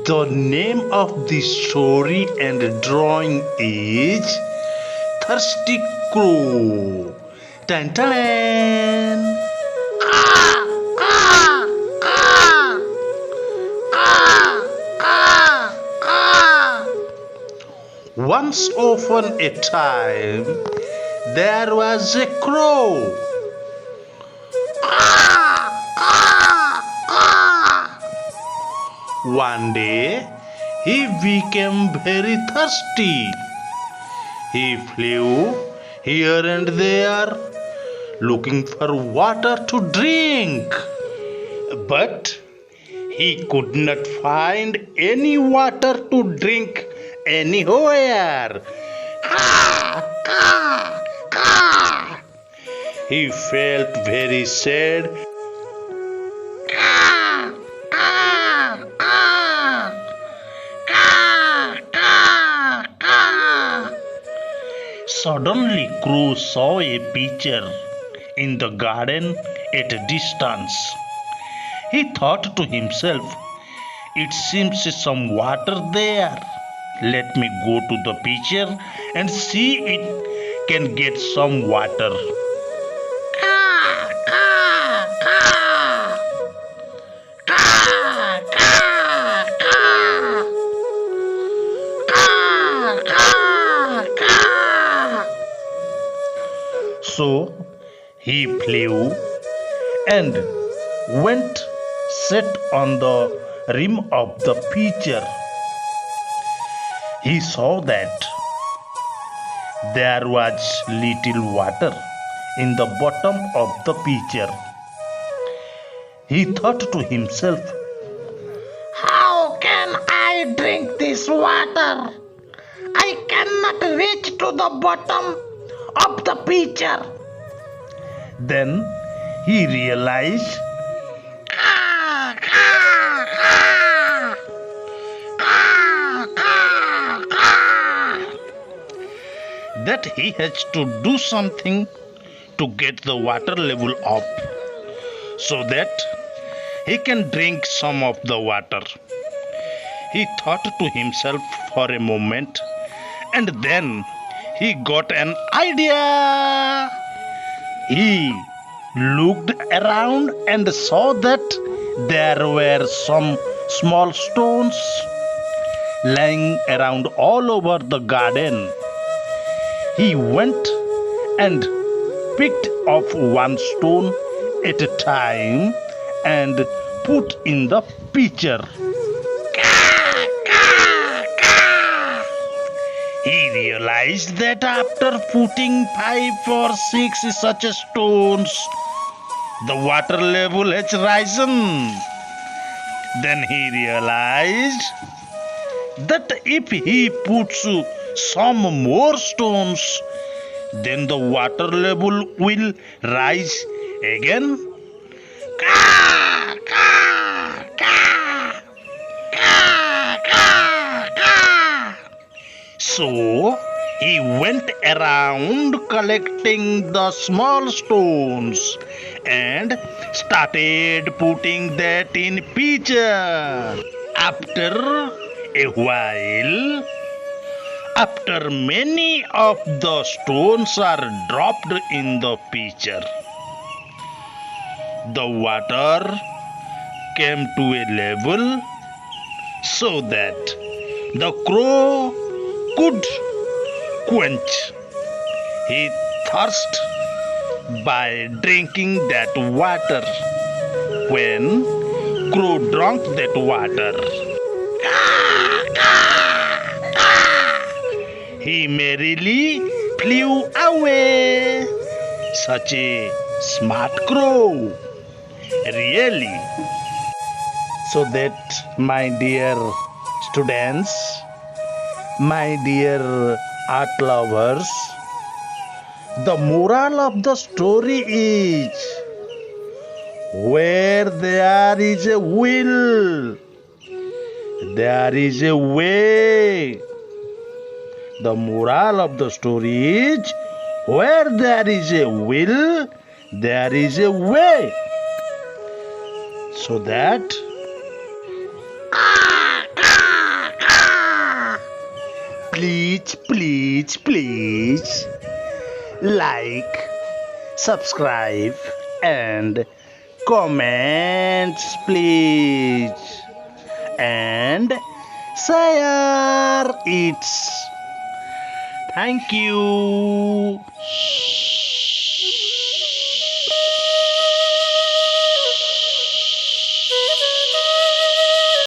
The name of the story and drawing is Thirsty Crow. Tan tan. Once upon a time, there was a crow. One day, he became very thirsty. He flew here and there, looking for water to drink. But he could not find any water to drink anywhere. He felt very sad. Suddenly, Crow saw a pitcher in the garden at a distance. He thought to himself, "It seems some water there. Let me go to the pitcher and see it can get some water." So he flew and went set on the rim of the pitcher. He saw that there was little water in the bottom of the pitcher. He thought to himself, "How can I drink this water? I cannot reach to the bottom of the pitcher." Then he realized that he has to do something to get the water level up so that he can drink some of the water. He thought to himself for a moment, and then he got an idea. He looked around and saw that there were some small stones lying around all over the garden. He went and picked up one stone at a time and put in the pitcher. He realized that after putting 5 or 6 such stones, the water level has risen. Then he realized that if he puts some more stones, then the water level will rise again. So he went around collecting the small stones and started putting that in pitcher. After a while, after many of the stones are dropped in the pitcher, the water came to a level so that the crow could quench his thirst by drinking that water. When Crow drank that water, he merrily flew away. Such a smart crow, really. So that, my dear students, my dear art lovers, the moral of the story is, where there is a will, there is a way. The moral of the story is, where there is a will, there is a way. So that please like, subscribe, and comments, please, and share it. Thank you